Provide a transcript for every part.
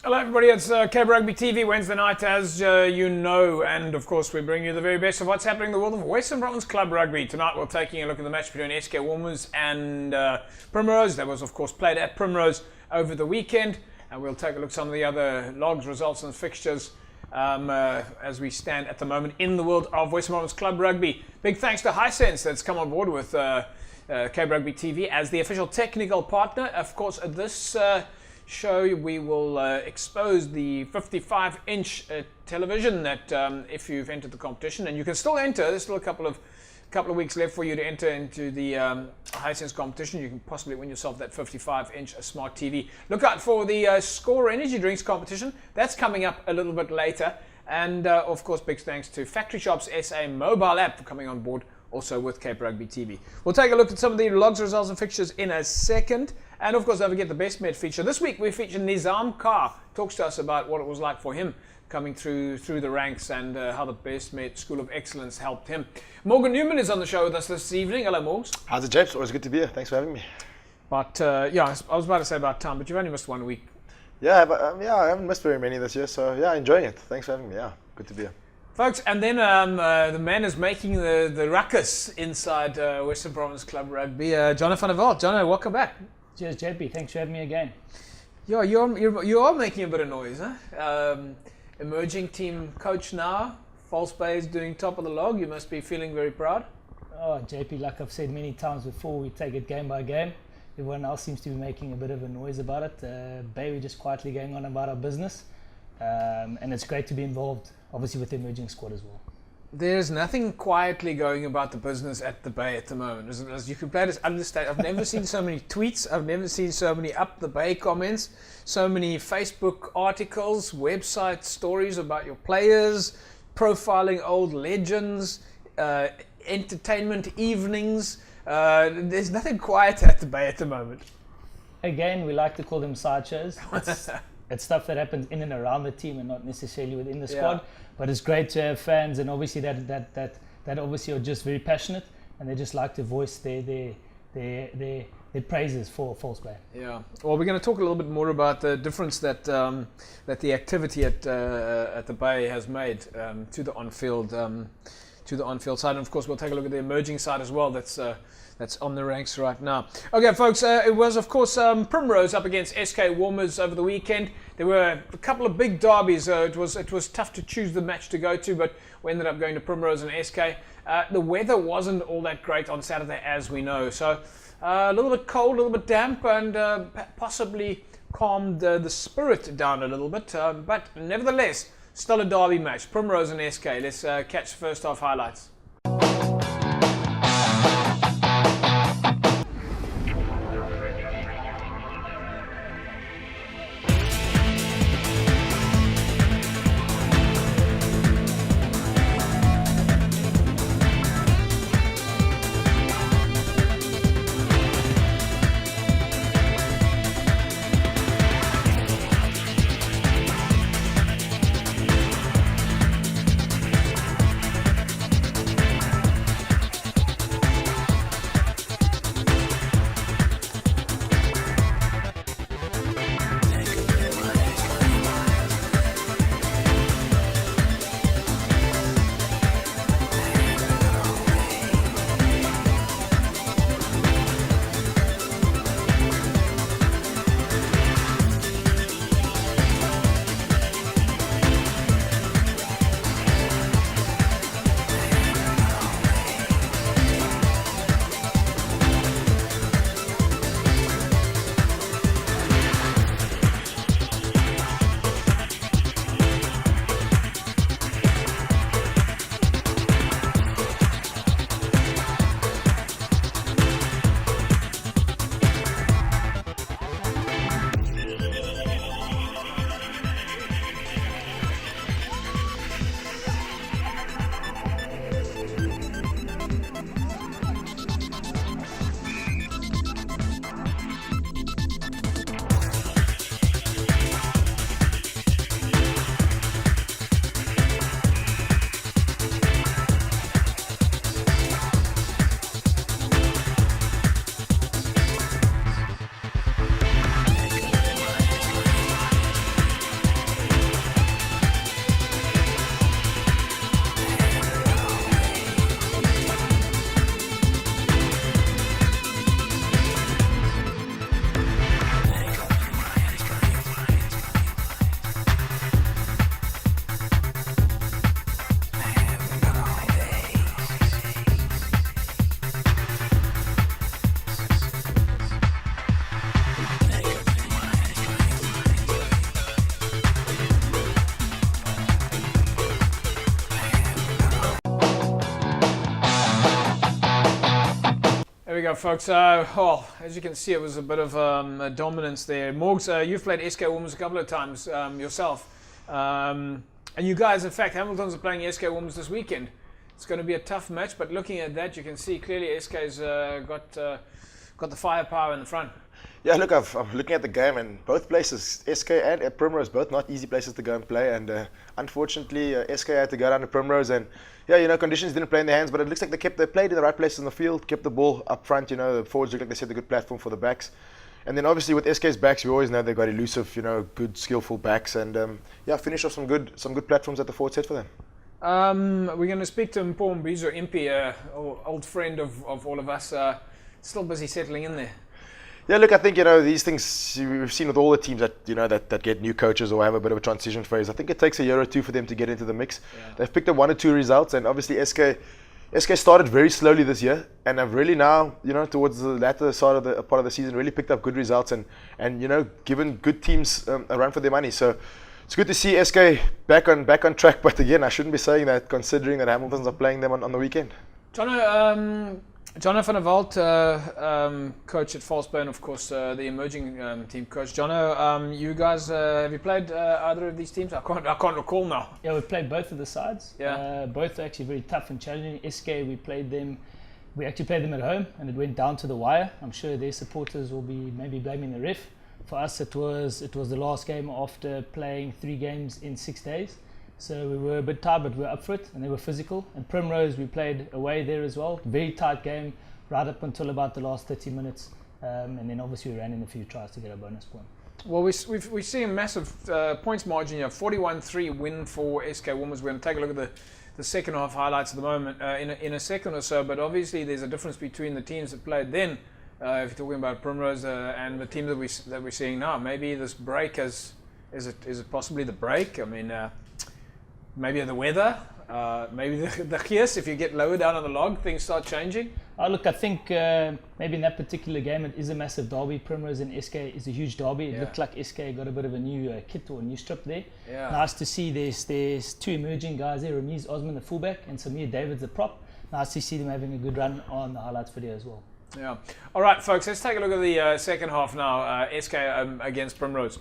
Hello everybody, it's Cape Rugby TV Wednesday night, as you know, and of course we bring you the very best of what's happening in the world of Western Province Club Rugby. Tonight we're taking a look at the match between SK Warmers and Primrose. That was of course played at Primrose over the weekend, and we'll take a look at some of the other logs, results and fixtures as we stand at the moment in the world of Western Province Club Rugby. Big thanks to Hisense that's come on board with Cape Rugby TV as the official technical partner. Of course, at this show we will expose the 55-inch television that if you've entered the competition, and you can still enter, there's still a couple of weeks left for you to enter into the Hisense competition. You can possibly win yourself that 55-inch smart TV. Look out for the Score Energy Drinks competition. That's coming up a little bit later. And of course, big thanks to Factory Shops SA mobile app for coming on board also with Cape Rugby TV. We'll take a look at some of the logs, results and fixtures in a second. And of course, don't forget the Best Med feature. This week we feature Nizam Kar. Talks to us about what it was like for him coming through the ranks and how the Best Med School of Excellence helped him. Morgan Newman is on the show with us this evening. Hello, Morgs. How's it, Japes? Always good to be here. Thanks for having me. But yeah, I was about to say about time, but you've only missed 1 week. Yeah, but I haven't missed very many this year, so yeah, enjoying it. Thanks for having me. Yeah, good to be here. Folks, and then the man is making the ruckus inside Western Province Club Rugby, Jonathan van der Walt. Jono, welcome back. Cheers, JP. Thanks for having me again. Yeah, you are making a bit of noise, huh? Emerging team coach now. False Bay is doing top of the log. You must be feeling very proud. Oh, JP, like I've said many times before, we take it game by game. Everyone else seems to be making a bit of a noise about it. Bay, we're just quietly going on about our business. And it's great to be involved, obviously, with the emerging squad as well. There's nothing quietly going about the business at the Bay at the moment. As you can play this understate, I've never seen so many tweets, I've never seen so many up the Bay comments, so many Facebook articles, website stories about your players, profiling old legends, entertainment evenings. There's nothing quiet at the Bay at the moment. Again, we like to call them sideshows. It's stuff that happens in and around the team and not necessarily within the squad. Yeah. But it's great to have fans, and obviously that obviously are just very passionate, and they just like to voice their praises for False Bay. Yeah. Well, we're going to talk a little bit more about the difference that that the activity at the Bay has made to the on-field side, and of course we'll take a look at the emerging side as well. That's on the ranks right now. Okay, folks, it was, of course, Primrose up against SK Warmers over the weekend. There were a couple of big derbies. It was tough to choose the match to go to, but we ended up going to Primrose and SK. The weather wasn't all that great on Saturday, as we know. So a little bit cold, a little bit damp, and possibly calmed the spirit down a little bit. But nevertheless, still a derby match. Primrose and SK. Let's catch the first half highlights. go, folks. As you can see, it was a bit of a dominance there. Morgs, you've played SK Women's a couple of times yourself. And you guys, in fact, Hamilton's are playing SK Women's this weekend. It's going to be a tough match, but looking at that, you can see clearly SK's got the firepower in the front. Yeah, look, I'm looking at the game, and both places, SK and Primrose, both not easy places to go and play. And unfortunately, SK had to go down to Primrose, and conditions didn't play in their hands. But it looks like they played in the right places in the field, kept the ball up front. The forwards look like they set a good platform for the backs. And then obviously with SK's backs, we always know they've got elusive, good, skillful backs, and finish off some good platforms at the forward set for them. We're going to speak to Mpho Mbizo Impi, old friend of all of us. Still busy settling in there. Yeah, look, I think these things we've seen with all the teams that that get new coaches or have a bit of a transition phase. I think it takes a year or two for them to get into the mix. Yeah. They've picked up 1 or 2 results, and obviously SK started very slowly this year, and have really now towards the latter side of the part of the season really picked up good results and given good teams a run for their money. So it's good to see SK back on track. But again, I shouldn't be saying that considering that Hamiltons are playing them on the weekend. Jono van der Walt, coach at Falsburn, of course, the emerging team coach. Jono, you guys, have you played either of these teams? I can't recall now. Yeah, we played both of the sides. Yeah. Both are actually very tough and challenging. SK, we actually played them at home, and it went down to the wire. I'm sure their supporters will be maybe blaming the ref. For us, it was the last game after playing 3 games in 6 days. So we were a bit tired, but we were up for it, and they were physical. And Primrose, we played away there as well. Very tight game, right up until about the last 30 minutes. And then obviously we ran in a few tries to get a bonus point. Well, we see a massive points margin here, 41-3 win for SK Women's. We're going to take a look at the second half highlights at the moment in a second or so. But obviously there's a difference between the teams that played then, if you're talking about Primrose, and the team that we're seeing now. Maybe this break is it possibly the break? I mean, maybe the weather, maybe the gears. If you get lower down on the log, things start changing. Look, I think maybe in that particular game it is a massive derby. Primrose and SK is a huge derby. It looked like SK got a bit of a new kit or a new strip there. Yeah. Nice to see there's 2 emerging guys there, Ramiz Osman the fullback and Samir Davids the prop. Nice to see them having a good run on the highlights video as well. Yeah. All right, folks, let's take a look at the second half now. SK against Primrose.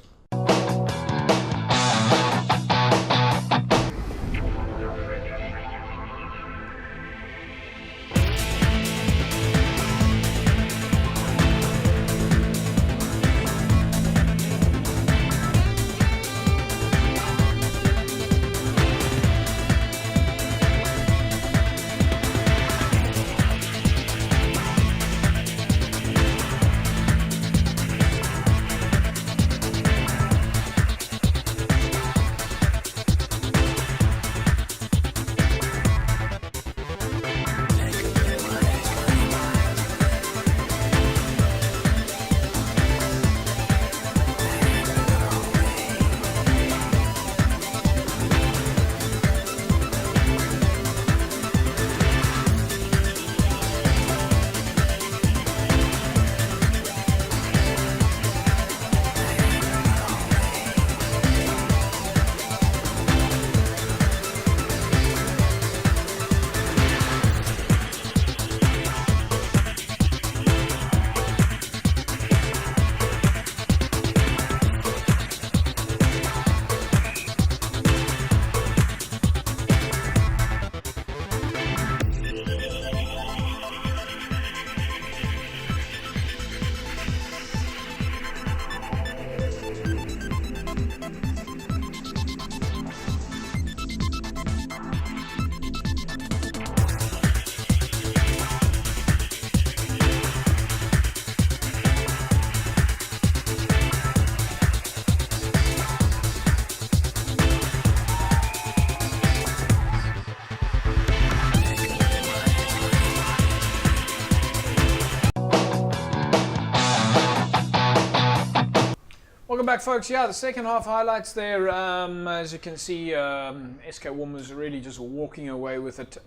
Welcome back, folks. Yeah, the second half highlights there. As you can see, SK Women's really just walking away with it.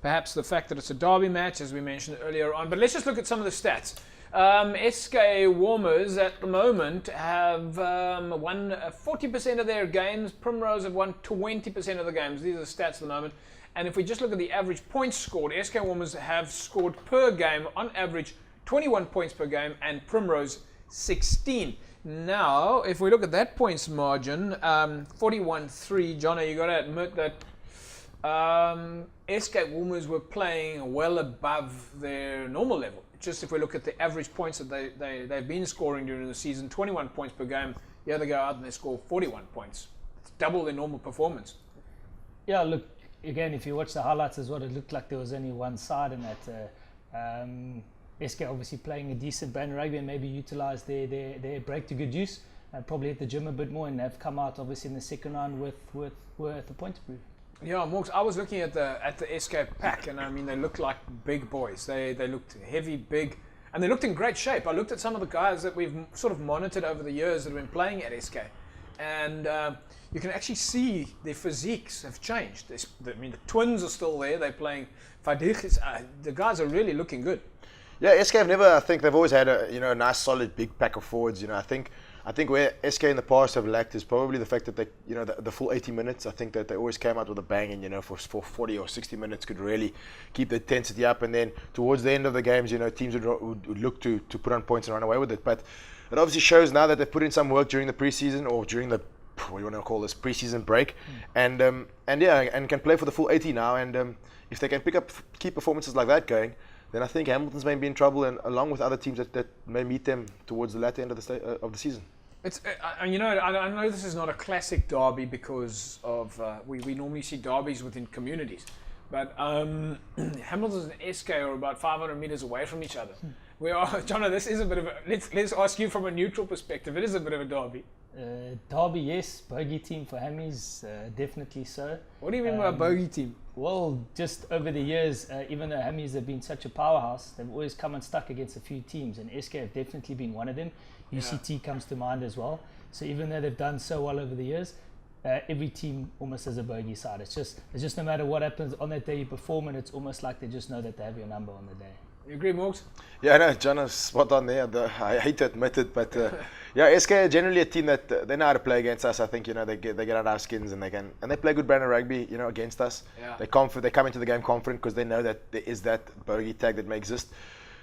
Perhaps the fact that it's a derby match, as we mentioned earlier on. But let's just look at some of the stats. SK Warmers at the moment have won 40% of their games. Primrose have won 20% of the games. These are the stats at the moment. And if we just look at the average points scored, SK Warmers have scored per game on average 21 points per game and Primrose 16. Now, if we look at that points margin, 41-3, Johnny, you got to admit that SK Warmers were playing well above their normal level. Just if we look at the average points that they've been scoring during the season, 21 points per game. The other go out and they score 41 points. It's double their normal performance. Yeah, look, again, if you watch the highlights as well, it looked like there was only one side in that. SK obviously playing a decent brand of rugby and maybe utilised their break to good use. Probably hit the gym a bit more, and they've come out obviously in the second round with a point to prove. Yeah, Morgs, I was looking at the SK pack, and I mean they looked like big boys. They looked heavy, big, and they looked in great shape. I looked at some of the guys that we've sort of monitored over the years that have been playing at SK, and you can actually see their physiques have changed. I mean the twins are still there. They're playing. The guys are really looking good. Yeah, SK have never. I think they've always had a nice, solid, big pack of forwards. I think where SK in the past have lacked is probably the fact that they, the full 80 minutes. I think that they always came out with a bang, and for 40 or 60 minutes could really keep the intensity up. And then towards the end of the games, teams would look to put on points and run away with it. But it obviously shows now that they've put in some work during the preseason or during the what do you want to call this preseason break, and can play for the full 80 now. And if they can pick up key performances like that going, then I think Hamilton's may be in trouble, and along with other teams that may meet them towards the latter end of the season. It's I know this is not a classic derby because of we normally see derbies within communities, but Hamilton and SK are about 500 meters away from each other. We are, Jono. This is a bit of a. Let's ask you from a neutral perspective. It is a bit of a derby. Derby, yes. Bogey team for Hammies, definitely so. What do you mean by a bogey team? Well, just over the years, even though Hammies have been such a powerhouse, they've always come unstuck against a few teams, and SK have definitely been one of them. UCT comes to mind as well. So even though they've done so well over the years, every team almost has a bogey side. It's just no matter what happens on that day you perform, and it's almost like they just know that they have your number on the day. You agree, Morgs? Yeah, no, John is spot on there. I hate to admit it, but SK are generally a team that they know how to play against us. I think they get out our skins and they play good brand of rugby, against us. Yeah. They come into the game confident because they know that there is that bogey tag that may exist.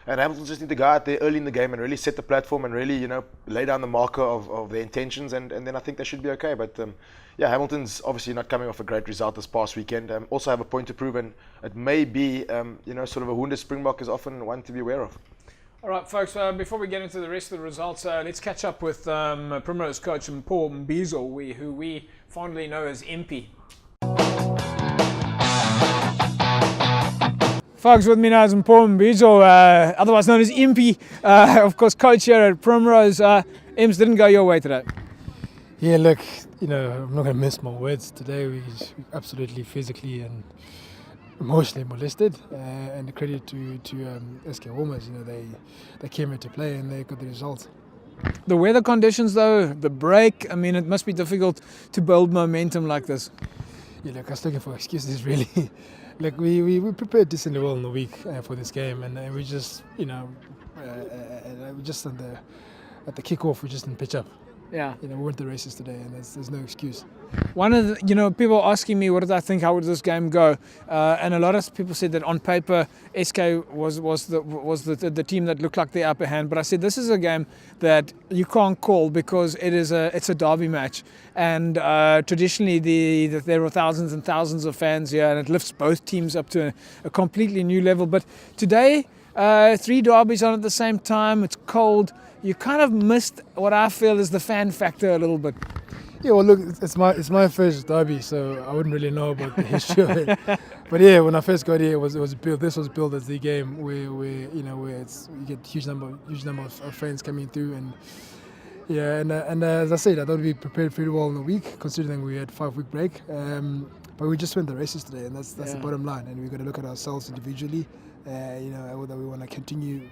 And Hamilton just need to go out there early in the game and really set the platform and really, lay down the marker of their intentions, and then I think they should be okay. But Hamilton's obviously not coming off a great result this past weekend. Also have a point to prove, and it may be, sort of a wounded Springbok is often one to be aware of. All right, folks, before we get into the rest of the results, let's catch up with Primrose coach Paul Mbizo, who we fondly know as Impy. Folks, with me now is Paul Mbizo, otherwise known as Impy, of course, coach here at Primrose. Imps didn't go your way today. Yeah, look, I'm not going to miss my words today. We absolutely physically and emotionally molested, and the credit to SK Warmers. They came here to play and they got the result. The weather conditions, though, the break, I mean, it must be difficult to build momentum like this. Yeah, look, I was looking for excuses, really. Look, we prepared decently well in the week for this game, and we just, we just at the kickoff, we just didn't pitch up. Yeah. We weren't the races today, and there's no excuse. One of the, people asking me, what did I think, how would this game go? And a lot of people said that on paper, SK was the team that looked like the upper hand. But I said this is a game that you can't call because it's a derby match, and traditionally there are thousands and thousands of fans here, and it lifts both teams up to a completely new level. But today, 3 derbies on at the same time. It's cold. You kind of missed what I feel is the fan factor a little bit. Yeah, well, look, it's my first derby, so I wouldn't really know about the history of it. But yeah, when I first got here, it was built. This was built as the game where you get huge number of fans coming through, and as I said, I thought we prepared pretty well in the week, considering we had 5-week break. But we just went the races today, and that's the bottom line. And we've got to look at ourselves individually, whether we want to continue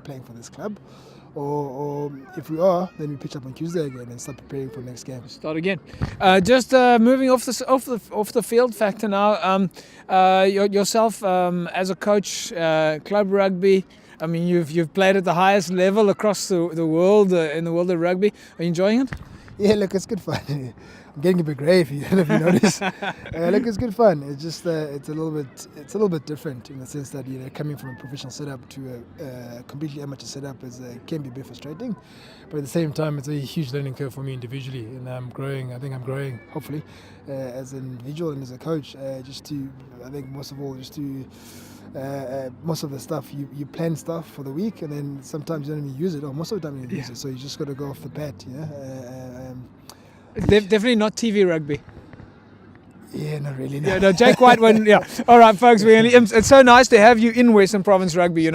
playing for this club. Or if we are, then we pitch up on Tuesday again and start preparing for the next game. Start again. Just moving off the field factor now. Yourself as a coach, club rugby. I mean, you've played at the highest level across the world in the world of rugby. Are you enjoying it? Yeah, look, it's good fun. I'm getting a bit grey if you notice. Look, it's good fun. It's just it's a little bit different in the sense that coming from a professional setup to a completely amateur setup can be a bit frustrating, but at the same time it's a huge learning curve for me individually, and I'm growing. I think I'm growing, hopefully, as an individual and as a coach. I think most of all, most of the stuff you plan stuff for the week, and then sometimes you don't even use it, or most of the time you don't use it. So you just got to go off the bat. Definitely not TV rugby. Yeah, not really. No. Yeah, no, Jake White won. Yeah. All right, folks. It's so nice to have you in Western Province Rugby.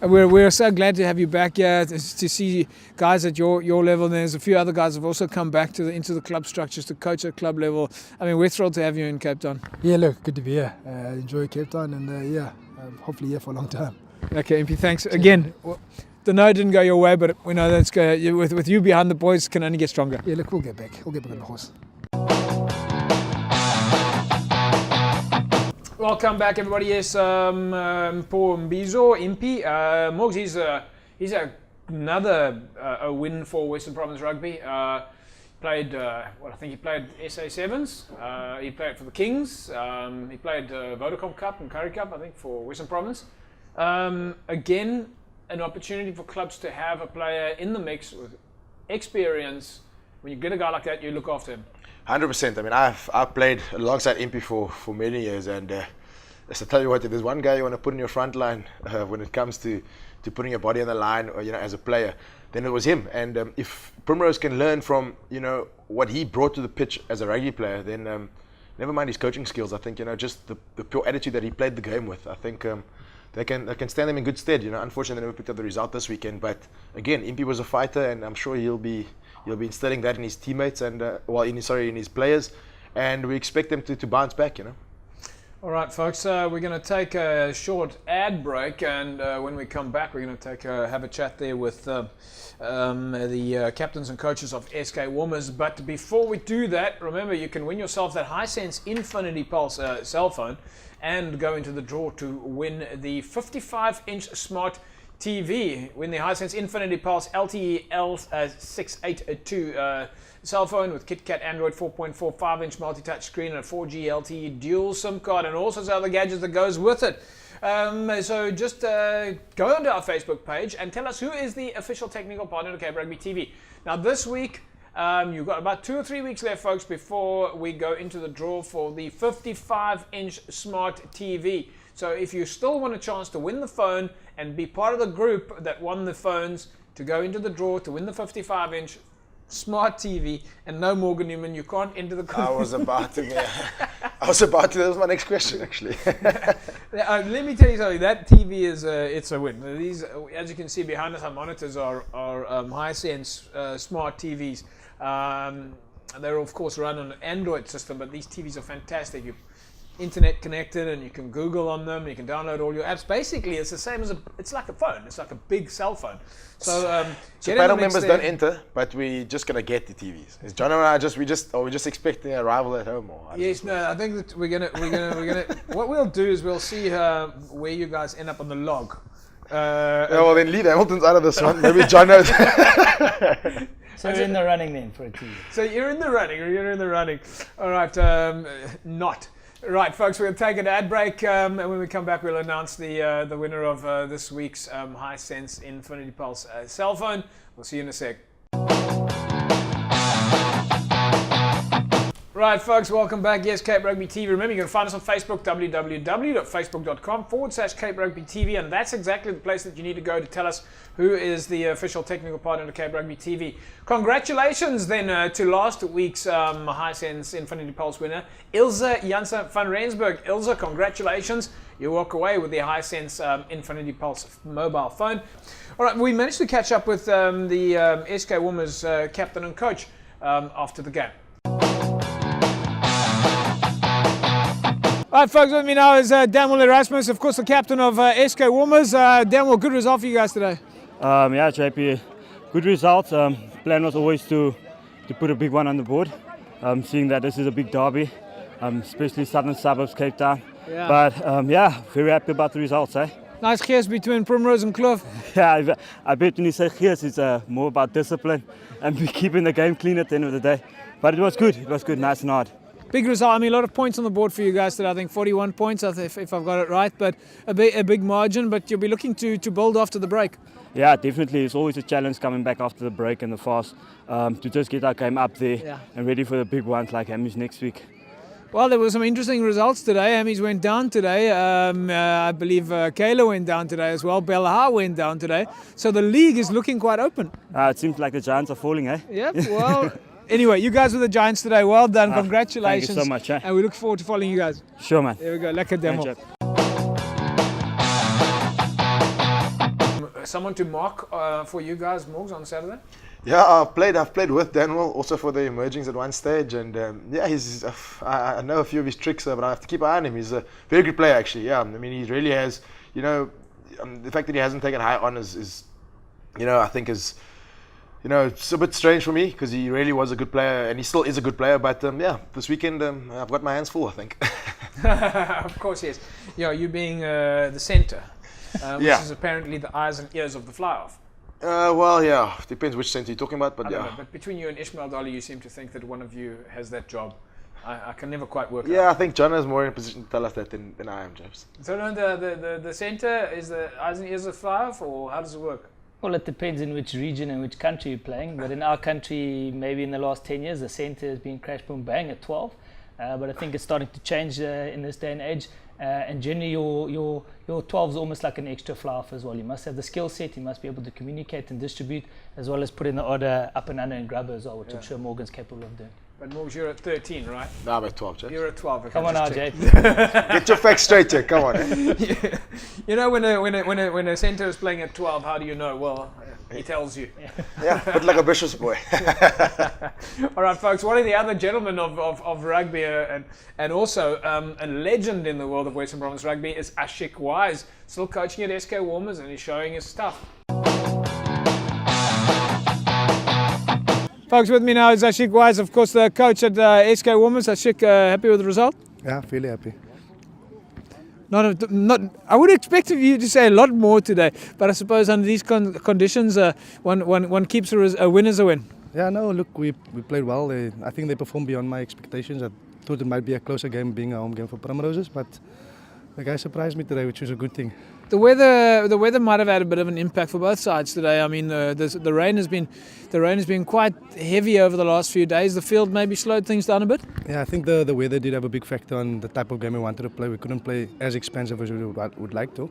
We're so glad to have you back here to see guys at your level. And there's a few other guys who have also come back into the club structures to coach at club level. I mean, we're thrilled to have you in Cape Town. Yeah, look, good to be here. Enjoy Cape Town, and hopefully here for a long time. Okay, MP, thanks again. Well, the no didn't go your way, but we know that's with you behind the boys can only get stronger. Yeah, look, we'll get back. We'll get back on the horse. Welcome back, everybody. Yes, Paul Mbizo, Impi. Morgs, he's another win for Western Province Rugby. Played, I think he played SA Sevens. He played for the Kings. He played Vodacom Cup and Curry Cup, I think, for Western Province. Again, an opportunity for clubs to have a player in the mix with experience. When you get a guy like that, you look after him. 100%. I mean, I've played alongside Impi for many years, and just to tell you what, if there's one guy you want to put in your front line when it comes to putting your body on the line, or as a player, then it was him. And if Primrose can learn from what he brought to the pitch as a rugby player, then never mind his coaching skills. I think just the pure attitude that he played the game with. I think they can stand him in good stead. Unfortunately, they never picked up the result this weekend. But again, Impi was a fighter, and I'm sure he'll be instilling that in his teammates and in his players, and we expect them to bounce back. All right, folks. We're going to take a short ad break, and when we come back, we're going to have a chat there with the captains and coaches of SK Warmers. But before we do that, remember you can win yourself that Hisense Infinity Pulse cell phone, and go into the draw to win the 55-inch smart TV. Win the Hisense Infinity Pulse LTE L682 cell phone with KitKat Android 4.4 5-inch multi-touch screen and a 4G LTE dual SIM card and all sorts of other gadgets that goes with it. So just go onto our Facebook page and tell us who is the official technical partner of Cape Rugby TV. Now this week, you've got about 2 or 3 weeks left, folks, before we go into the draw for the 55-inch smart TV. So if you still want a chance to win the phone and be part of the group that won the phones to go into the draw to win the 55-inch smart TV, and no Morgan Newman, you can't enter the I was about to. That was my next question, actually. Let me tell you something. That TV it's a win. These, as you can see behind us, our monitors are Hisense smart TVs. They're of course run on an Android system, but these TVs are fantastic. You're internet connected, and you can Google on them. You can download all your apps. Basically, it's the same as it's like a phone. It's like a big cell phone. So panel members don't enter, but we're just gonna get the TVs. Is John and I we're just expecting a rival at home, or? Yes, no. I think that we're gonna. What we'll do is we'll see where you guys end up on the log. Well, then leave Hamilton's out of this one. Maybe John knows. So you're in the running then for a TV. So you're in the running. All right, not. Right, folks, we'll take an ad break, and when we come back, we'll announce the winner of this week's Hisense Infinity Pulse cell phone. We'll see you in a sec. Right, folks, welcome back. Yes, Cape Rugby TV. Remember, you can find us on Facebook, www.facebook.com/Cape Rugby TV, and that's exactly the place that you need to go to tell us who is the official technical partner of Cape Rugby TV. Congratulations, then, to last week's Hisense Infinity Pulse winner, Ilse Janssen van Rensburg. Ilse, congratulations. You walk away with the Hisense Infinity Pulse mobile phone. All right, we managed to catch up with the SK Warmers captain and coach after the game. All right, folks, with me now is Daniel Erasmus, of course, the captain of SK Warmers. Daniel, good result for you guys today. Yeah, JP, good result. Plan was always to put a big one on the board, seeing that this is a big derby, especially Southern Suburbs, Cape Town. Yeah. But yeah, very happy about the results, eh? Nice kiss between Primrose and Cliff. Yeah, I bet when you say gears, it's more about discipline and keeping the game clean at the end of the day. But it was good. It was good, nice and hard. Big result. I mean, a lot of points on the board for you guys today. I think 41 points, if I've got it right. But a big margin. But you'll be looking to build after the break. Yeah, definitely. It's always a challenge coming back after the break and the fast to just get our game up there and ready for the big ones like Hammy's next week. Well, there were some interesting results today. Hammy's went down today. I believe Kayla went down today as well. Belha went down today. So the league is looking quite open. It seems like the Giants are falling, eh? Yep, well... Anyway, you guys were the Giants today. Well done. Congratulations. Thank you so much. Eh? And we look forward to following you guys. Sure, man. There we go. Lekker demo. Someone to mark for you guys, Morgs, on Saturday? Yeah, I've played with Daniel also for the emergings at one stage, and he's I know a few of his tricks, but I have to keep an eye on him. He's a very good player, actually. Yeah, I mean, he really has. The fact that he hasn't taken high honours is I think is. It's a bit strange for me because he really was a good player and he still is a good player. But this weekend I've got my hands full, I think. Of course, yes. Yeah, you being the centre, which is apparently the eyes and ears of the fly-off. Depends which centre you're talking about. But But between you and Ishmael Dolly, you seem to think that one of you has that job. I can never quite work out. Yeah, I think John is more in a position to tell us that than I am, James. So the centre is the eyes and ears of the fly-off, or how does it work? Well, it depends in which region and which country you're playing. But in our country, maybe in the last 10 years, the centre has been crash, boom, bang at 12. But I think it's starting to change in this day and age. And generally, your 12 is almost like an extra fly-off as well. You must have the skill set. You must be able to communicate and distribute, as well as put in the order up and under and grubber as well, which I'm sure Morgan's capable of doing. But Morgs, you're at 13, right? No, I'm at 12, James. You're at 12. Okay, Come on now, Jay. Get your facts straight, Jack. Come on. You know, when a centre is playing at 12, how do you know? Well, he tells you. Yeah, but like a bishop's boy. All right, folks. One of the other gentlemen of rugby and also a legend in the world of Western Province rugby is Ashik Wise, still coaching at SK Warmers, and he's showing his stuff. Folks, with me now is Ashik Wise, of course, the coach at SK Warmers. Ashik, happy with the result? Yeah, really happy. I would expect of you to say a lot more today, but I suppose under these conditions, one keeps a win as a win. Yeah, no, look, we played well. I think they performed beyond my expectations. I thought it might be a closer game, being a home game for Primroses, but the guys surprised me today, which was a good thing. The weather might have had a bit of an impact for both sides today. I mean, the rain has been quite heavy over the last few days. The field maybe slowed things down a bit. Yeah, I think the weather did have a big factor on the type of game we wanted to play. We couldn't play as expensive as we would like to,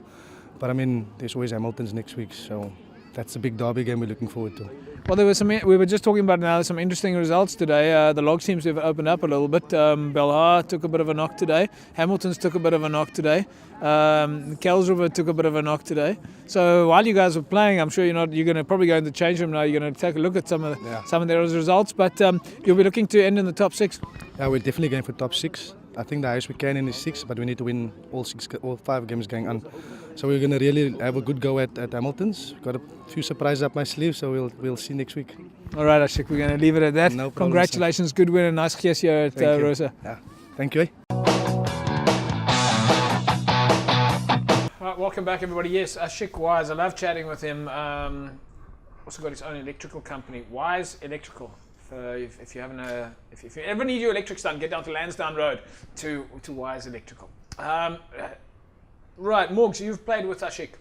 but I mean, there's always Hamilton's next week, so that's a big derby game we're looking forward to. Well, we were just talking about now some interesting results today. The log seems to have opened up a little bit. Belha took a bit of a knock today. Hamilton's took a bit of a knock today. Kelsriver took a bit of a knock today. So while you guys were playing, I'm sure you're going to probably go in the change room now. You're going to take a look at some of those results. But you'll be looking to end in the top 6. Yeah, we're definitely going for top 6. I think the highest we can in is 6, but we need to win all 5 games going on. So we're going to really have a good go at Hamilton's. Got a few surprises up my sleeve, so we'll see next week. All right, Ashik, we're going to leave it at that. No problem, congratulations, good win and nice kiss here at Rosa. Yeah, thank you. Right, welcome back, everybody. Yes, Ashik Wise. I love chatting with him. Also got his own electrical company, Wise Electrical. If you ever need your electrics done, get down to Lansdowne Road to Wise Electrical. Right, Morgs, you've played with Ashik.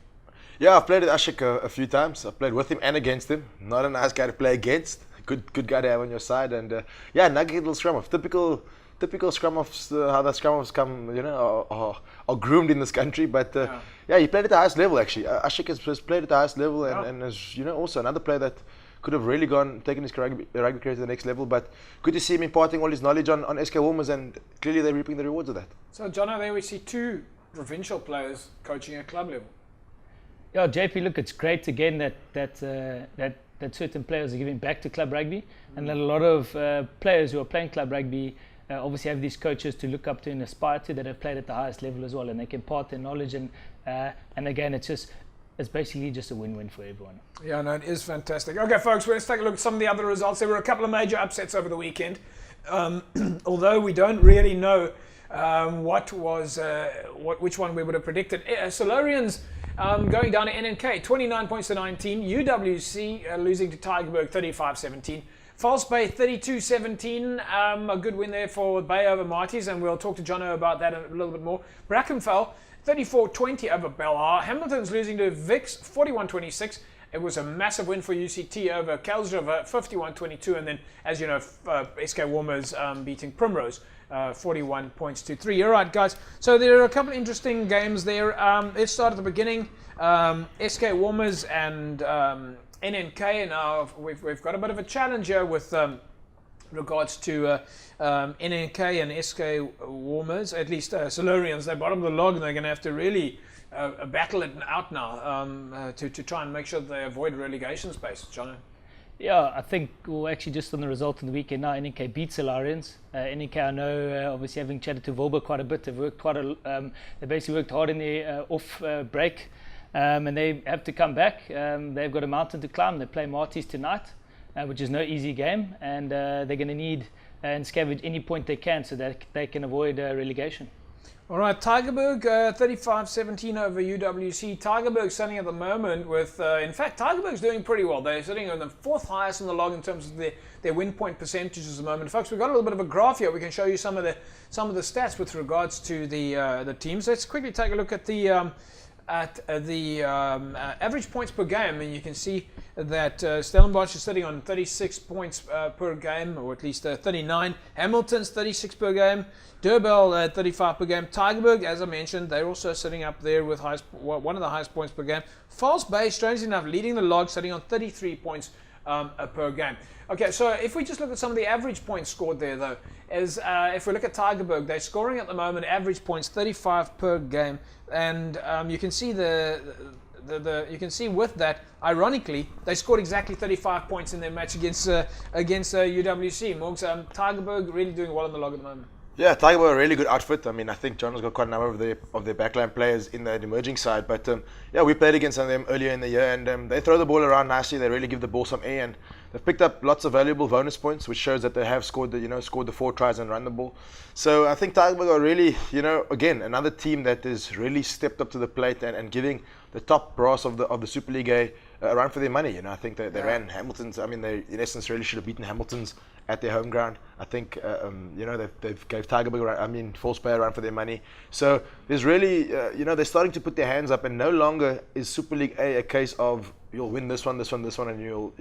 Yeah, I've played with Ashik a few times. I've played with him and against him. Not a nice guy to play against. Good guy to have on your side. And nugget little scrum off. Typical scrum offs. How the scrum offs come, are groomed in this country. But he played at the highest level actually. Ashik has played at the highest level and is also another player that could have really taken his rugby career to the next level. But good to see him imparting all his knowledge on SK Warmers, and clearly they're reaping the rewards of that. So, Jono, there we see 2 provincial players coaching at club level. Yeah, JP, look, it's great again that certain players are giving back to club rugby, and that a lot of players who are playing club rugby obviously have these coaches to look up to and aspire to that have played at the highest level as well, and they can impart their knowledge, and again, it's basically just a win-win for everyone. Yeah, no, it is fantastic. Okay, folks, let's take a look at some of the other results. There were a couple of major upsets over the weekend. Although we don't really know which one we would have predicted. Solarians Going down to NNK, 29 points to 19. UWC losing to Tygerberg 35-17. False Bay 32-17. A good win there for Bay over Marties, and we'll talk to Jono about that a little bit more. Brackenfell 34-20 over Belhar. Hamilton's losing to Vix 41-26. It was a massive win for UCT over Kelsriver 51-22, and then, as you know, SK Warmers beating Primrose 41 points to 3. All right, guys. So there are a couple of interesting games there. Let's start at the beginning. SK Warmers and NNK. Now we've got a bit of a challenge here with regards to NNK and SK Warmers. At least Solarians, they're bottom of the log, and they're going to have to really battle it out now to try and make sure that they avoid relegation space. Jono? Yeah, I think, well, actually just on the result of the weekend now, NNK beat Solarians. NNK, I know, obviously having chatted to Volber quite a bit, they've worked they basically worked hard in their off break, and they have to come back. They've got a mountain to climb. They play Marties tonight, which is no easy game, and they're going to need and scavenge any point they can so that they can avoid relegation. All right, Tygerberg 35-17 over UWC. Tygerberg sitting at the moment with, in fact, Tygerberg's doing pretty well. They're sitting on the 4th highest in the log in terms of their win point percentages at the moment. Folks, we've got a little bit of a graph here. We can show you some of the stats with regards to the teams. Let's quickly take a look at the average points per game, and you can see that Stellenbosch is sitting on 36 points per game, or at least 39. Hamilton's 36 per game. Durbell 35 per game. Tygerberg, as I mentioned, they're also sitting up there with one of the highest points per game. False Bay, strangely enough, leading the log, sitting on 33 points per game. Okay, so if we just look at some of the average points scored there, though, is if we look at Tygerberg, they're scoring at the moment average points 35 per game, and you can see you can see with that, ironically, they scored exactly 35 points in their match against UWC. Morgs, Tygerberg really doing well in the log at the moment. Yeah, Tiger were a really good outfit. I mean, I think John has got quite a number of their backline players in that emerging side. But yeah, we played against some of them earlier in the year, and they throw the ball around nicely. They really give the ball some air, and they've picked up lots of valuable bonus points, which shows that they have scored the 4 tries and run the ball. So I think Tiger are really, again, another team that has really stepped up to the plate and giving the top brass of the Super League a run for their money. I think they ran Hamilton's. I mean, they in essence really should have beaten Hamilton's at their home ground. I think they've gave Tygerberg, False Bay a run for their money. So there's really they're starting to put their hands up, and no longer is Super League A case of you'll win this one, and you'll.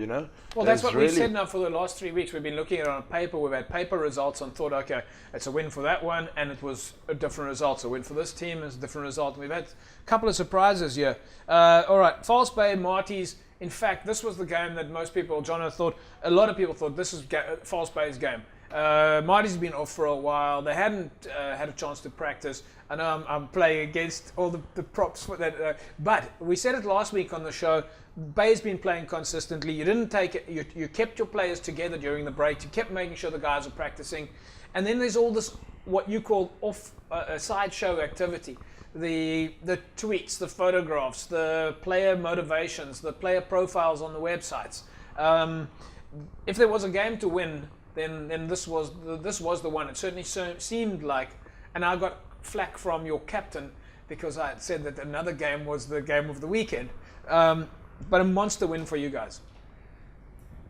Well, that's what we've said now for the last 3 weeks. We've been looking at it on paper. We've had paper results and thought, okay, it's a win for that one, and it was a different result. A win for this team is a different result. We've had a couple of surprises here. All right, False Bay, Marties. In fact, this was the game that most people, a lot of people thought this is False Bay's game. Marty's has been off for a while. They hadn't had a chance to practice. I know I'm playing against all the props for that. But we said it last week on the show. Bay's been playing consistently. You didn't take it. You kept your players together during the break. You kept making sure the guys are practicing. And then there's all this, what you call sideshow activity. The tweets, the photographs, the player motivations, the player profiles on the websites. If there was a game to win, then this was the one. It certainly seemed like, and I got flack from your captain because I had said that another game was the game of the weekend. But a monster win for you guys.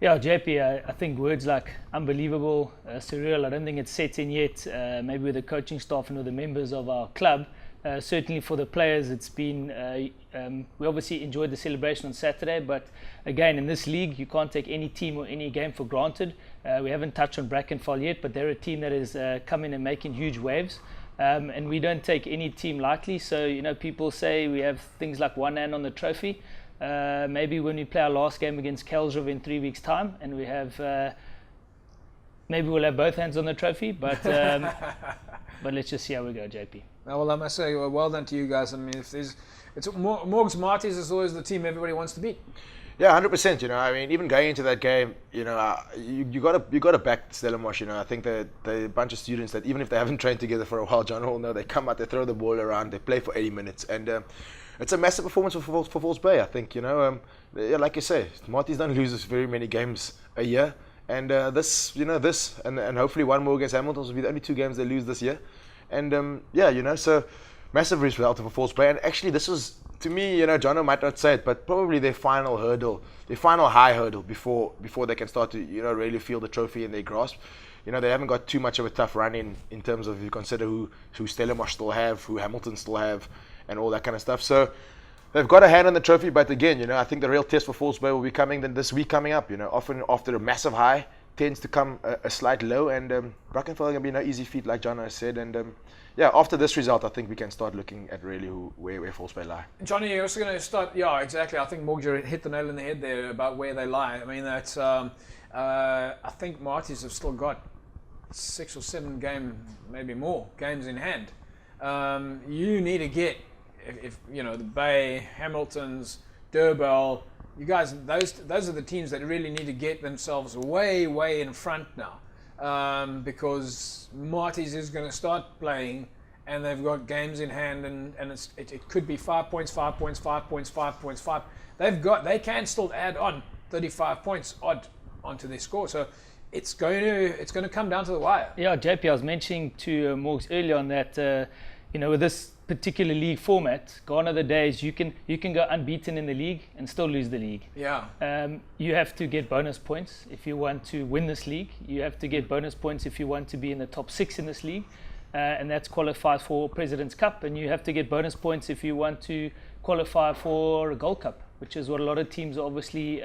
Yeah, JP, I think words like unbelievable, surreal, I don't think it's set in yet, maybe with the coaching staff and with the members of our club. Certainly for the players, it's been, we obviously enjoyed the celebration on Saturday, but again, in this league, you can't take any team or any game for granted. We haven't touched on Brackenfell yet, but they're a team that is coming and making huge waves. And we don't take any team lightly. So, people say we have things like one hand on the trophy. Maybe when we play our last game against Kelsriver in 3 weeks' time, and we have, maybe we'll have both hands on the trophy, but let's just see how we go, JP. Well, I must say, well done to you guys. I mean, Morgs Marties is always the team everybody wants to beat. Yeah, 100%. I mean, even going into that game, you gotta back Stellenbosch. I think they're a bunch of students that even if they haven't trained together for a while, John will know they come out, they throw the ball around, they play for 80 minutes, and it's a massive performance for False Bay. I think like you say, Marties don't lose very many games a year, and this, and hopefully one more against Hamilton will be the only 2 games they lose this year, and so massive result for False Bay, and actually this was to me, Jono might not say it, but probably their final high hurdle before they can start to, really feel the trophy in their grasp. They haven't got too much of a tough run in terms of, you consider who Stellenbosch still have, who Hamilton still have, and all that kind of stuff. So they've got a hand on the trophy, but again, I think the real test for False Bay will be coming this week coming up. Often after a massive high tends to come a slight low, and Brackenfell going to be no easy feat, like John has said. And after this result, I think we can start looking at really where False Bay lie. Johnny, you're also going to start. Yeah, exactly. I think Morgan hit the nail on the head there about where they lie. I mean, that's. I think Marty's have still got 6 or 7 maybe more games in hand. You need to get, if the Bay, Hamiltons, Durbell, you guys, those are the teams that really need to get themselves way in front now, because Marty's is going to start playing, and they've got games in hand, and it could be 5 points. They can still add on 35 points odd onto their score. So it's going to come down to the wire. Yeah, JP, I was mentioning to Morgs earlier on that with this particular league format, gone are the days you can go unbeaten in the league and still lose the league. Yeah. You have to get bonus points if you want to win this league. You have to get bonus points if you want to be in the top 6 in this league, and that's qualifies for President's Cup. And you have to get bonus points if you want to qualify for a Gold Cup, which is what a lot of teams are obviously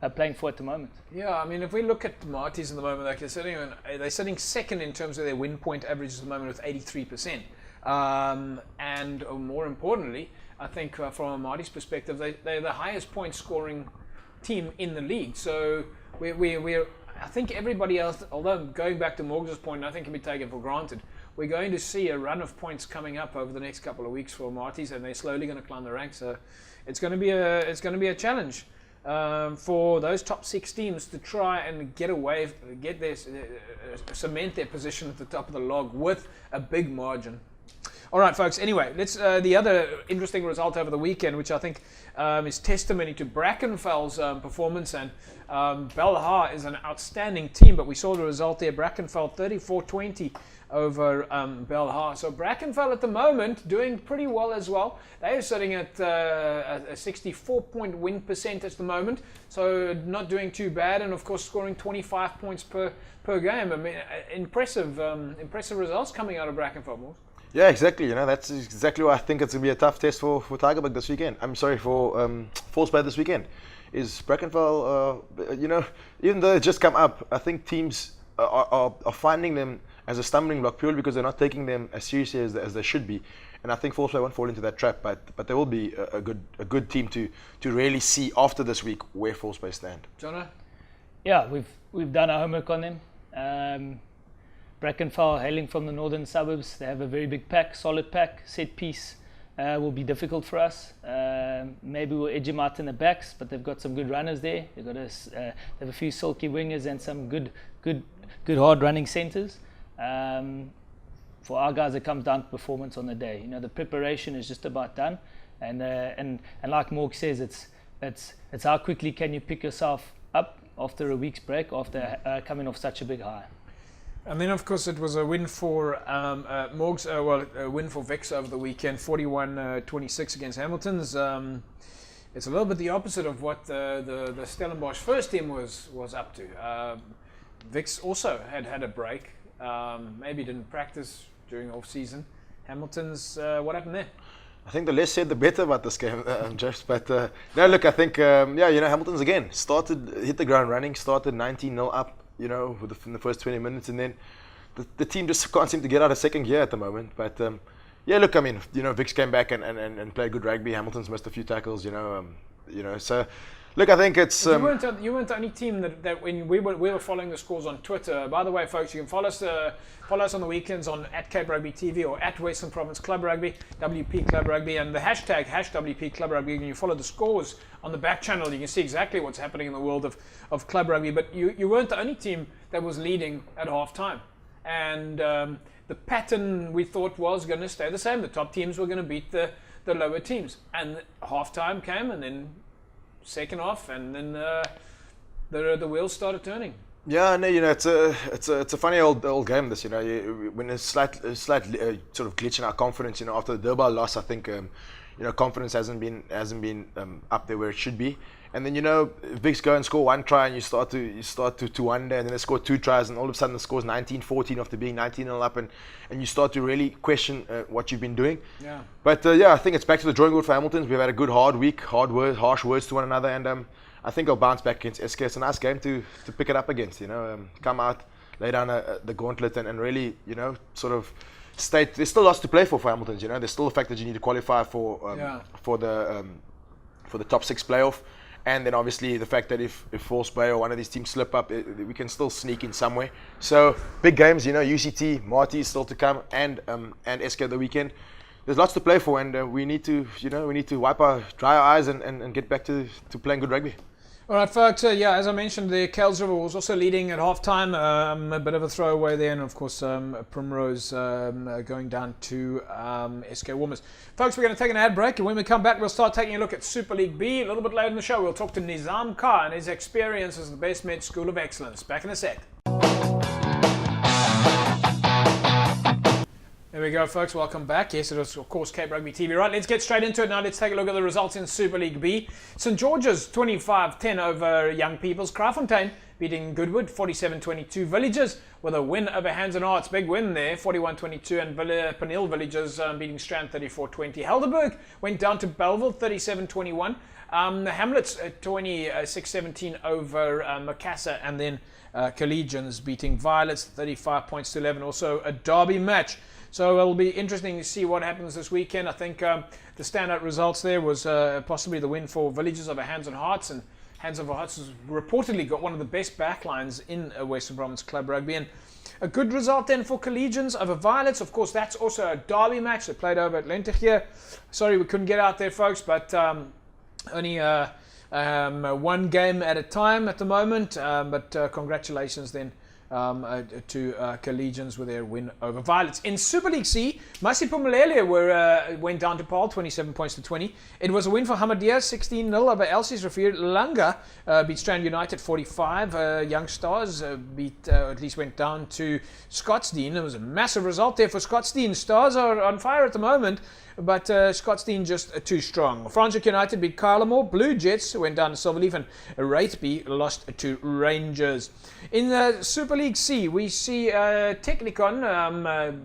are playing for at the moment. Yeah, I mean, if we look at the Marty's at the moment, they're sitting second in terms of their win point average at the moment with 83%. And more importantly, I think from a Marty's perspective, they're the highest point scoring team in the league. So we're I think everybody else, although going back to Morgan's point, I think can be taken for granted, we're going to see a run of points coming up over the next couple of weeks for Marty's, and they're slowly going to climb the ranks. So it's going to be a challenge for those top 6 teams to try and cement their position at the top of the log with a big margin. All right, folks. Anyway, let's the other interesting result over the weekend, which I think is testimony to Brackenfell's performance. And Belhar is an outstanding team, but we saw the result there. Brackenfell 34-20 over Belhar. So Brackenfell at the moment doing pretty well as well. They are sitting at a 64-point win percent at the moment, so not doing too bad. And of course, scoring 25 points per game. I mean, impressive results coming out of Brackenfell. Yeah, exactly. That's exactly why I think it's going to be a tough test for Tigerberg this weekend. I'm sorry, for False Bay this weekend. Is Brackenfell, even though it's just come up, I think teams are finding them as a stumbling block purely because they're not taking them as seriously as they should be. And I think False Bay won't fall into that trap, but there will be a good team to really see after this week where False Bay stand. Jono? Yeah, we've done our homework on them. Brackenfell, hailing from the northern suburbs, they have a very big pack, solid pack. Set piece will be difficult for us. Maybe we'll edge them out in the backs, but they've got some good runners there. They have a few silky wingers and some good hard running centres. For our guys, it comes down to performance on the day. The preparation is just about done, and like Morg says, it's how quickly can you pick yourself up after a week's break after coming off such a big high. And then, of course, it was a win for Morgs. A win for Vex over the weekend, 41-26 against Hamilton's. It's a little bit the opposite of what the Stellenbosch first team was up to. Vex also had a break. Maybe didn't practice during the off season. Hamilton's, what happened there? I think the less said, the better about this game, Jeff. But no, look, I think Hamilton's again hit the ground running, started 19-0 up. Within the first 20 minutes, and then the team just can't seem to get out of second gear at the moment. But look, I mean, Vix came back and played good rugby. Hamilton's missed a few tackles, So, look, I think it's. You weren't the only team that when we were following the scores on Twitter. By the way, folks, you can follow us on the weekends on @CapeRugbyTV or @Western Province Club Rugby, WP Club Rugby, and the hashtag #WP Club Rugby. And you follow the scores on the back channel. You can see exactly what's happening in the world of club rugby. But you weren't the only team that was leading at half time, and the pattern we thought was going to stay the same. The top teams were going to beat the lower teams, and half time came, and then second half, and then the wheels started turning. Yeah, no, it's a funny old game. This, when a slight sort of glitch in our confidence, after the Durban loss, I think, confidence hasn't been up there where it should be. And then Vics go and score one try, and you start to wonder, and then they score two tries, and all of a sudden the score's 19-14 after being 19-0 up, and you start to really question what you've been doing. Yeah. But I think it's back to the drawing board for Hamiltons. We've had a good hard week, harsh words to one another, and I think I'll bounce back against SK. It's a nice game to pick it up against. Come out, lay down the gauntlet, and really sort of state there's still lots to play for Hamiltons. There's still the fact that you need to qualify for the top 6 playoff. And then obviously the fact that if False Bay or one of these teams slip up, we can still sneak in somewhere. So big games, UCT, Marty is still to come, and SK the weekend. There's lots to play for, and we need to dry our eyes and get back to playing good rugby. All right, folks. As I mentioned, the Kales River was also leading at halftime. A bit of a throwaway there, and of course, Primrose going down to SK Warmers. Folks, we're going to take an ad break, and when we come back, we'll start taking a look at Super League B. A little bit later in the show, we'll talk to Nizam Khan and his experience as the Best Med School of Excellence. Back in a sec. There we go, folks. Welcome back. Yes, it was, of course, Cape Rugby TV. Right, let's get straight into it now. Let's take a look at the results in Super League B. St George's 25-10 over Young People's. Kraaifontein beating Goodwood 47-22. Villagers with a win over Hands and Hearts. Big win there, 41-22. And Peniel Villagers beating Strand 34-20. Helderberg went down to Belleville 37-21. The Hamlets 26-17 over Macassar. And then Collegians beating Violets 35 points to 11. Also a derby match. So it'll be interesting to see what happens this weekend. I think the standout results there was possibly the win for Villagers over Hands and Hearts. And Hands and Hearts has reportedly got one of the best backlines in Western Province Club Rugby. And a good result then for Collegians over Violets. Of course, that's also a derby match. They played over at Lentegeur. Sorry we couldn't get out there, folks, but only one game at a time at the moment. But congratulations then to Collegians with their win over Violets. In Super League C, Masiphumelele went down to Paarl, 27 points to 20. It was a win for Hamadia, 16-0 over Elsie's Rivier. Langa beat Strand United 45. Young Stars at least went down to Scottsdene. It was a massive result there for Scottsdene. Stars are on fire at the moment, but Scottsdene just too strong. Franschhoek United beat Carlamore. Blue Jets went down to Silverleaf, and Wraithby lost to Rangers. In the Super League C, we see Technicon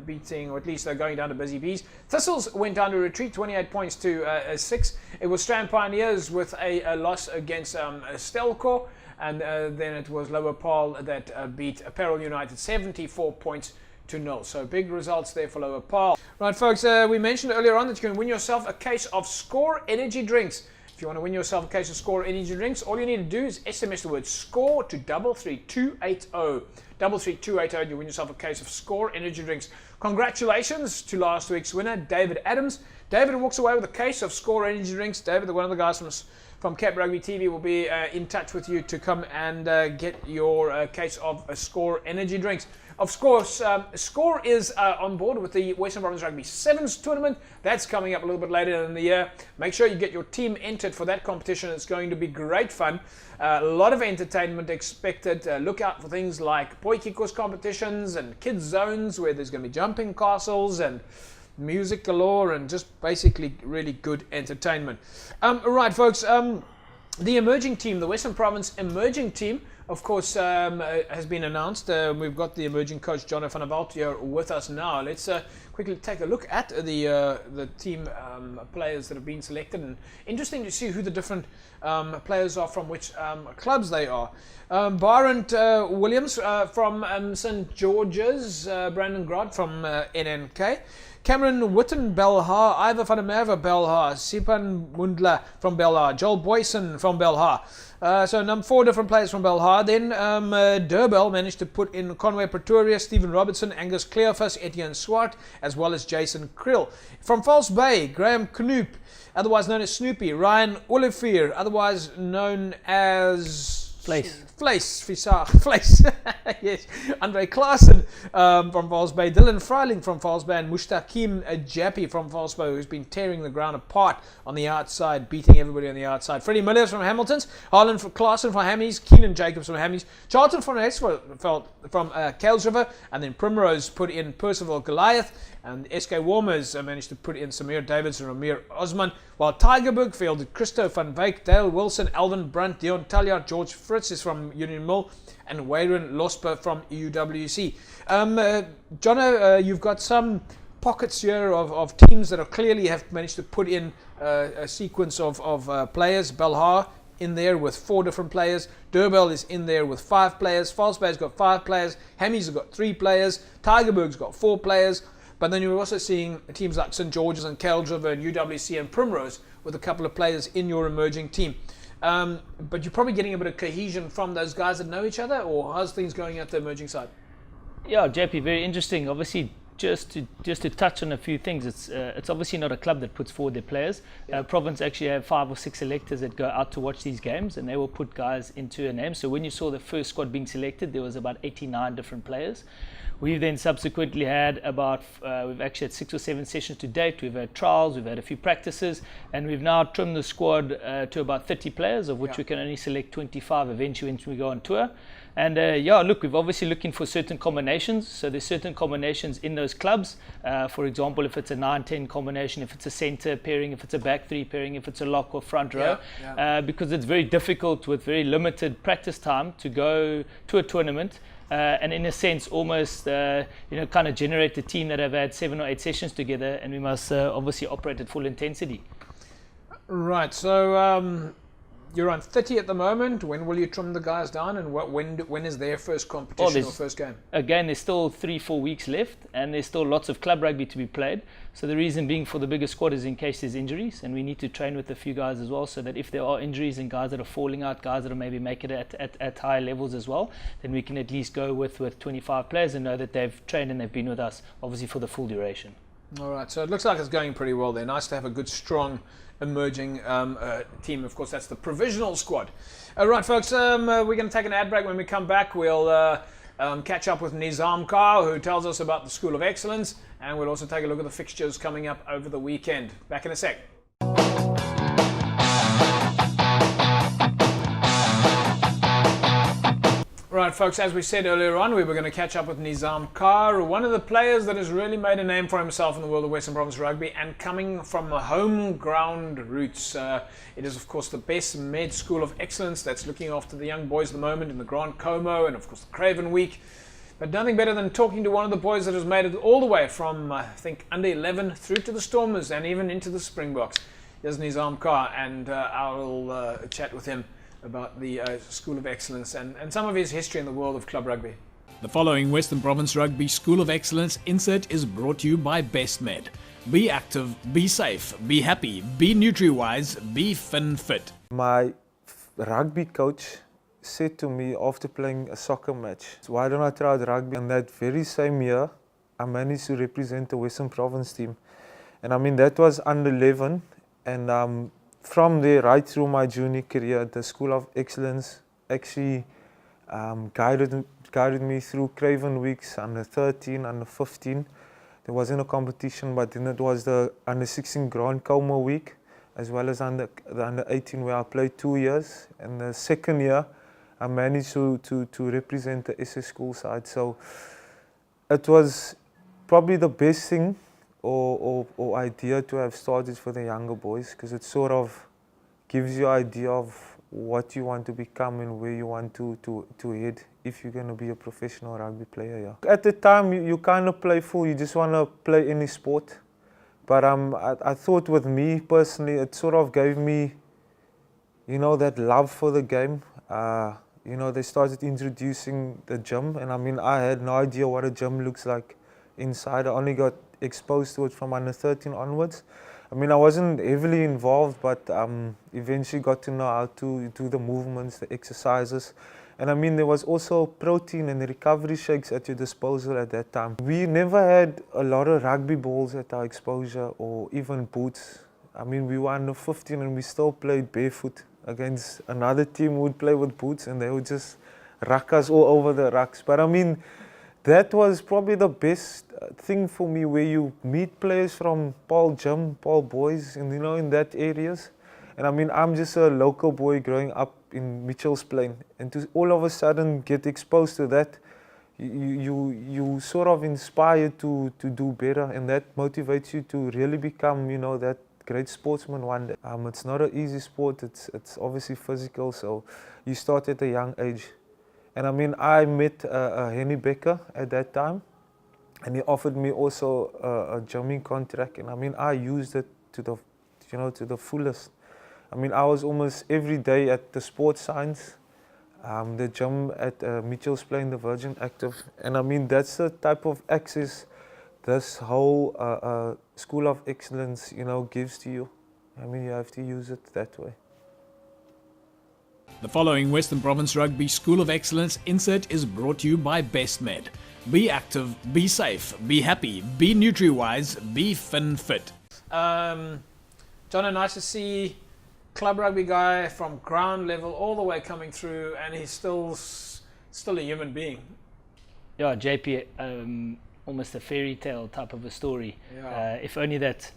beating, or at least they're going down to Busy Bees. Thistles went down to Retreat, 28 points to 6. It was Strand Pioneers with a loss against Stelkor, and then it was Lower Paarl that beat Apparel United, 74 points to 0. So big results there for Lower Paarl. Right, folks, we mentioned earlier on that you can win yourself a case of Score energy drinks. If you want to win yourself a case of Score energy drinks, all you need to do is SMS the word SCORE to 33280. 33280, you win yourself a case of Score energy drinks. Congratulations to last week's winner, David Adams. David walks away with a case of Score energy drinks. David, one of the guys from Cape Rugby TV, will be in touch with you to come and get your case of Score energy drinks. Of course, Score is on board with the Western Province Rugby Sevens tournament. That's coming up a little bit later in the year. Make sure you get your team entered for that competition. It's going to be great fun. A lot of entertainment expected. Look out for things like Poikikos competitions and kids zones where there's going to be jumping castles and music galore and just basically really good entertainment. Right, folks, the emerging team, the Western Province emerging team, of course, has been announced. We've got the emerging coach, John van der Walt, here with us now. Let's quickly take a look at the team players that have been selected. And interesting to see who the different players are from which clubs they are. Byron Williams from St George's, Brandon Grod from NNK, Cameron Witten, Belhar, Ivor van der Merwe, Belhar, Sipan Mundla from Belhar, Joel Boyson from Belhar. So 4 different players from Belhar. Then Durbell managed to put in Conway Pretoria, Stephen Robertson, Angus Cleophas, Etienne Swart, as well as Jason Krill. From False Bay, Graham Knoop, otherwise known as Snoopy, Ryan Olivier, otherwise known as Vlees. Yes. Andre Klaassen from Valsbay, Dylan Freiling from Valsbay, and Mustakim Japi from Valsbay, who's been tearing the ground apart on the outside, beating everybody on the outside. Freddie Milliers from Hamilton's, Harlan Klaassen from Hammies, Keenan Jacobs from Hammies, Charlton from Kales River, and then Primrose put in Percival Goliath, and SK Warmers managed to put in Samir Davids and Ramir Osman, while Tigerberg fielded Christo van Wyk, Dale Wilson, Alvin Brunt, Dion Talliard, George Fritz is from Union Mill, and Wayron Losper from UWC. Jono, you've got some pockets here of teams that are clearly have managed to put in a sequence of players. Belhar in there with 4 different players. Durbel is in there with 5 players. Falsbay's got 5 players. Hammies have got 3 players. Tigerberg's got 4 players. But then you're also seeing teams like St. George's and Kales River and UWC and Primrose with a couple of players in your emerging team. But you're probably getting a bit of cohesion from those guys that know each other, or how's things going at the emerging side? Yeah, JP, very interesting. Obviously, just to touch on a few things, it's obviously not a club that puts forward their players. Province actually have 5 or 6 selectors that go out to watch these games, and they will put guys into a name. So when you saw the first squad being selected, there was about 89 different players. We've then subsequently had we've actually had 6 or 7 sessions to date. We've had trials, we've had a few practices, and we've now trimmed the squad to about 30 players, of which we can only select 25 eventually when we go on tour. And look, we're obviously looking for certain combinations. So there's certain combinations in those clubs. For example, if it's a 9-10 combination, if it's a centre pairing, if it's a back 3 pairing, if it's a lock or front row, because it's very difficult with very limited practice time to go to a tournament. And in a sense, almost kind of generate a team that have had 7 or 8 sessions together, and we must obviously operate at full intensity. Right. So you're on 30 at the moment. When will you trim the guys down, and when is their first competition or first game? Again, there's still 3-4 weeks left, and there's still lots of club rugby to be played. So the reason being for the bigger squad is in case there's injuries, and we need to train with a few guys as well, so that if there are injuries and guys that are falling out, guys that are maybe making it at higher levels as well, then we can at least go with 25 players and know that they've trained and they've been with us, obviously for the full duration. All right, so it looks like it's going pretty well there. Nice to have a good, strong, emerging team. Of course, that's the provisional squad. All right, folks, we're going to take an ad break. When we come back, we'll catch up with Nizam Kar, who tells us about the School of Excellence, and we'll also take a look at the fixtures coming up over the weekend. Back in a sec. Right, folks, as we said earlier on, we were going to catch up with Nizam Kar, one of the players that has really made a name for himself in the world of Western Province rugby, and coming from home ground roots. It is, of course, the best med school of excellence that's looking after the young boys at the moment in the Grand Como and, of course, the Craven Week. But nothing better than talking to one of the boys that has made it all the way from, I think, under 11 through to the Stormers and even into the Springboks. Here's Nizam Kar, and I'll chat with him about the School of Excellence and some of his history in the world of club rugby. The following Western Province Rugby School of Excellence insert is brought to you by BestMed. Be active, be safe, be happy, be Nutri-Wise, be fit. My rugby coach said to me after playing a soccer match, why don't I try out rugby? And that very same year, I managed to represent the Western Province team. And I mean, that was under 11. And from there, right through my junior career, the School of Excellence actually guided me through Craven Weeks, under 13, under 15. There wasn't a competition, but then it was the under 16 Grand Como Week, as well as the under 18, where I played 2 years. And the second year, I managed to represent the SS school side. So it was probably the best thing or idea to have started for the younger boys, because it sort of gives you an idea of what you want to become and where you want to head if you're going to be a professional rugby player. Yeah. At the time, you kind of play full, you just want to play any sport. But I thought with me personally, it sort of gave me, that love for the game. They started introducing the gym, and I mean, I had no idea what a gym looks like inside. I only got exposed to it from under 13 onwards. I mean, I wasn't heavily involved, but eventually got to know how to do the movements, the exercises. And I mean, there was also protein and recovery shakes at your disposal at that time. We never had a lot of rugby balls at our exposure or even boots. I mean, we were under 15 and we still played barefoot. against another team who would play with boots, and they would just ruck us all over the rucks. But I mean, that was probably the best thing for me, where you meet players from Paul Gym, Paul Boys, and in that areas. And I mean, I'm just a local boy growing up in Mitchell's Plain, and to all of a sudden get exposed to that, you sort of inspired to do better, and that motivates you to really become, that great sportsman one day. It's not an easy sport. It's obviously physical, so you start at a young age. And I mean, I met Henny Becker at that time, and he offered me also a gymming contract, and I mean, I used it to the fullest. I mean, I was almost every day at the sports science, the gym at Mitchell's Plain, the Virgin Active, and I mean, that's the type of access this whole School of Excellence, gives to you. I mean, you have to use it that way. The following Western Province Rugby School of Excellence insert is brought to you by BestMed. Be active, be safe, be happy, be Nutri-wise, be fit. John, nice to see club rugby guy from ground level all the way coming through, and he's still a human being. Yeah, JP, almost a fairy tale type of a story. Yeah. If only that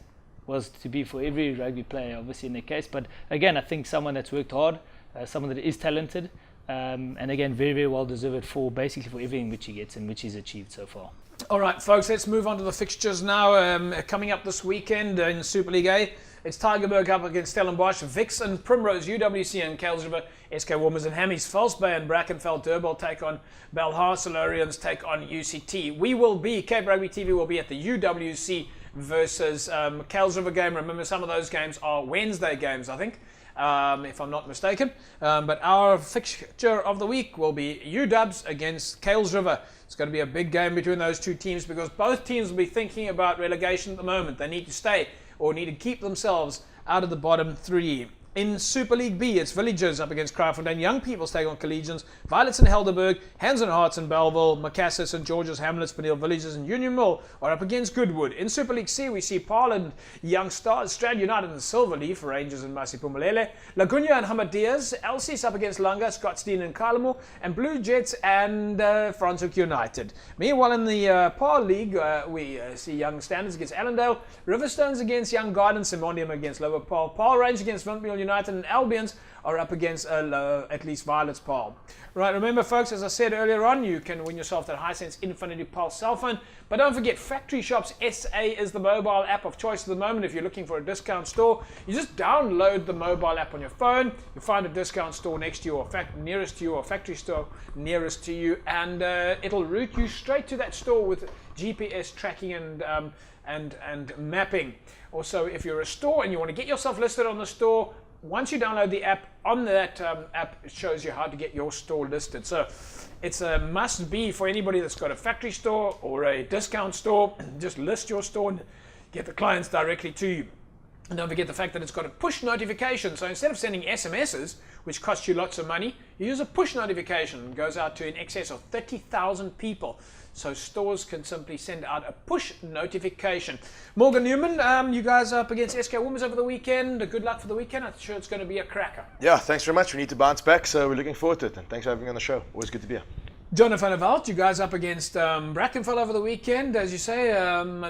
was to be for every rugby player, obviously in the case. But again, I think someone that's worked hard, someone that is talented, and again, very, very well deserved for basically for everything which he gets and which he's achieved so far. All right, folks, let's move on to the fixtures now. Coming up this weekend in Super League A, it's Tygerberg up against Stellenbosch, Vix and Primrose, UWC and Kuils River, SK Warmers and Hammies, False-Bay and Brackenfell, Durban take on Belhar, Solarians take on UCT. Cape Rugby TV will be at the UWC versus Kuils River game. Remember, some of those games are Wednesday games, I think, if I'm not mistaken. But our fixture of the week will be UWs against Kuils River. It's going to be a big game between those two teams because both teams will be thinking about relegation at the moment. They need to stay or need to keep themselves out of the bottom three. In Super League B, it's Villagers up against Kraaifontein, Young People's take on Collegians, Violets and Helderberg, Hands and Hearts and Belleville, Macassar, St George's, Hamlets, Peniel Villagers and Union Mill are up against Goodwood. In Super League C, we see Paarl and Young Stars, Strand United and Silverleaf, Rangers and Masipumalele, Laguna and Hamadias, Elsie's up against Langa, Scottsdene and Kylemore, and Blue Jets and Franschhoek United. Meanwhile, in the Paarl League, we see Young Standards against Allendale, Riverstones against Young Gardens, Simondium against Lower Paarl, Paarl Range against Windmill United, and Albions are up against at least Violet's Paarl. Right, remember folks, as I said earlier on, you can win yourself that Hisense Infinity Pulse cell phone. But don't forget, Factory Shops SA is the mobile app of choice at the moment. If you're looking for a discount store, you just download the mobile app on your phone. You find a discount store next to you, or nearest to you, or factory store nearest to you, and it'll route you straight to that store with GPS tracking and mapping. Also, if you're a store and you want to get yourself listed on the store, once you download the app, on that app it shows you how to get your store listed. So it's a must-be for anybody that's got a factory store or a discount store. Just list your store and get the clients directly to you. And don't forget the fact that it's got a push notification. So instead of sending SMSs, which cost you lots of money, you use a push notification. It goes out to in excess of 30,000 people. So stores can simply send out a push notification. Morgan Newman, you guys are up against SK Warmers over the weekend. Good luck for the weekend. I'm sure it's going to be a cracker. Yeah, thanks very much. We need to bounce back, so we're looking forward to it. And thanks for having me on the show. Always good to be here. Jonathan van der Walt, you guys up against Brackenfell over the weekend. As you say,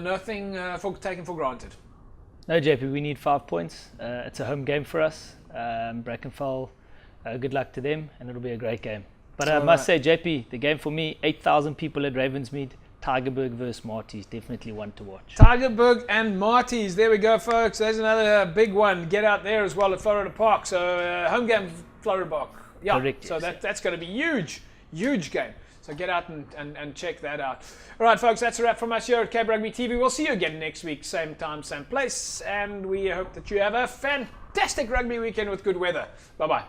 nothing taken for granted. No, JP, we need 5 points. It's a home game for us. Brackenfell, good luck to them, and it'll be a great game. But I must say, JP, the game for me, 8,000 people at Ravensmead, Tygerberg versus Marties, definitely one to watch. Tygerberg and Marties, there we go, folks. There's another big one. Get out there as well at Florida Park. So home game, Florida Park. Yeah, correct, so yes. that's going to be huge game. So get out and check that out. All right, folks, that's a wrap from us here at Cape Rugby TV. We'll see you again next week, same time, same place. And we hope that you have a fantastic rugby weekend with good weather. Bye-bye.